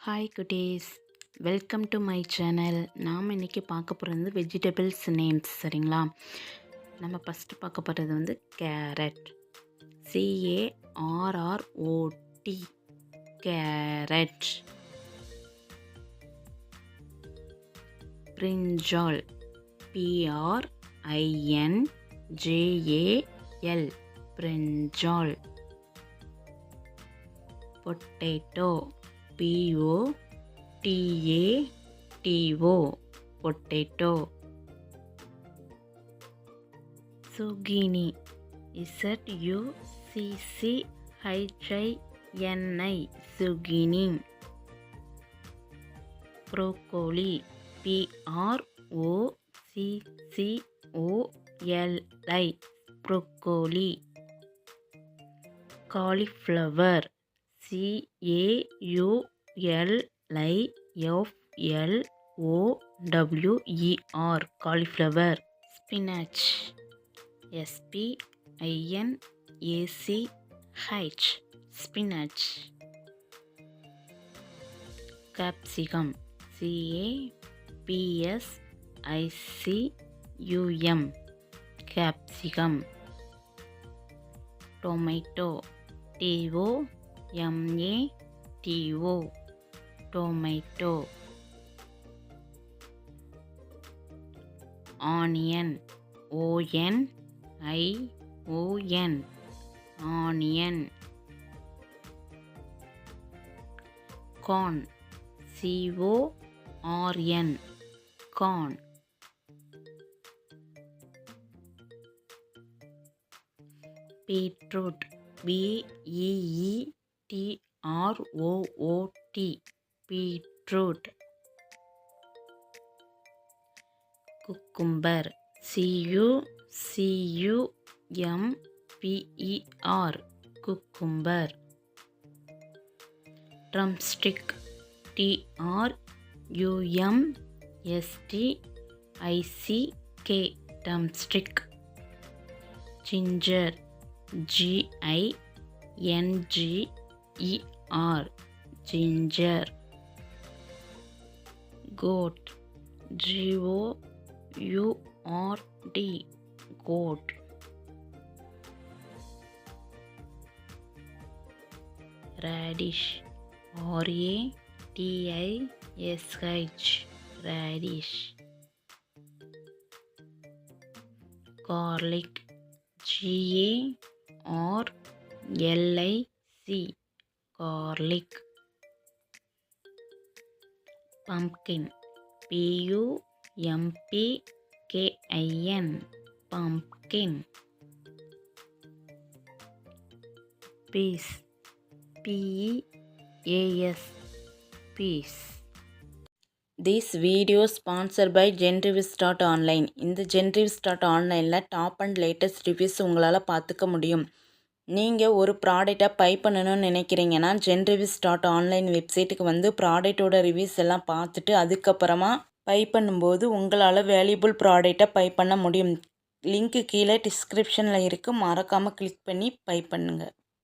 Hi குட்டீஸ், welcome to my channel. நாம் இன்றைக்கி பார்க்க போகிறது வெஜிடபிள்ஸ் நேம்ஸ். சரிங்களா? நம்ம ஃபஸ்ட்டு பார்க்க போகிறது carrot. CARROT, carrot. Brinjal, PRINJAL, brinjal. Potato, POTATO, potato. Zucchini, ZUCCHINI, zucchini. Broccoli, PROCCOLI, broccoli. Cauliflower, CAULIFLOWER, cauliflower. Spinach, SPINACH, spinach. Capsicum, CAPSICUM, capsicum. Tomato, TOMATO, tomato. Onion, ONION, onion. Corn, CORN, corn. Beetroot, BEETROOT, beetroot. Cucumber, CUCUMBER, cucumber. Drumstick, DRUMSTICK, drumstick. Ginger, GINGER, ginger. Goat, GOURD, goat. Radish, RADISH, radish. Garlic, GARLIC, garlic. Pumpkin, PUMPKIN, pumpkin. Peas, PEAS, peas. This video sponsored by Genreviews.online. இந்த Genreviews.onlineல top and latest reviews உங்களால் பார்த்துக்க முடியும். நீங்கள் ஒரு ப்ராடக்டை by பண்ணணும்னு நினைக்கிறீங்கன்னா Genreviews.online வெப்சைட்டுக்கு ப்ராடக்டோட ரிவ்யூஸ் எல்லாம் பார்த்துட்டு அதுக்கப்புறமா பை பண்ணும்போது உங்களால் வேல்யூபிள் ப்ராடக்டை பை பண்ண முடியும். லிங்க்கு கீழே டிஸ்கிரிப்ஷனில் இருக்குது, மறக்காமல் கிளிக் பண்ணி பை பண்ணுங்கள்.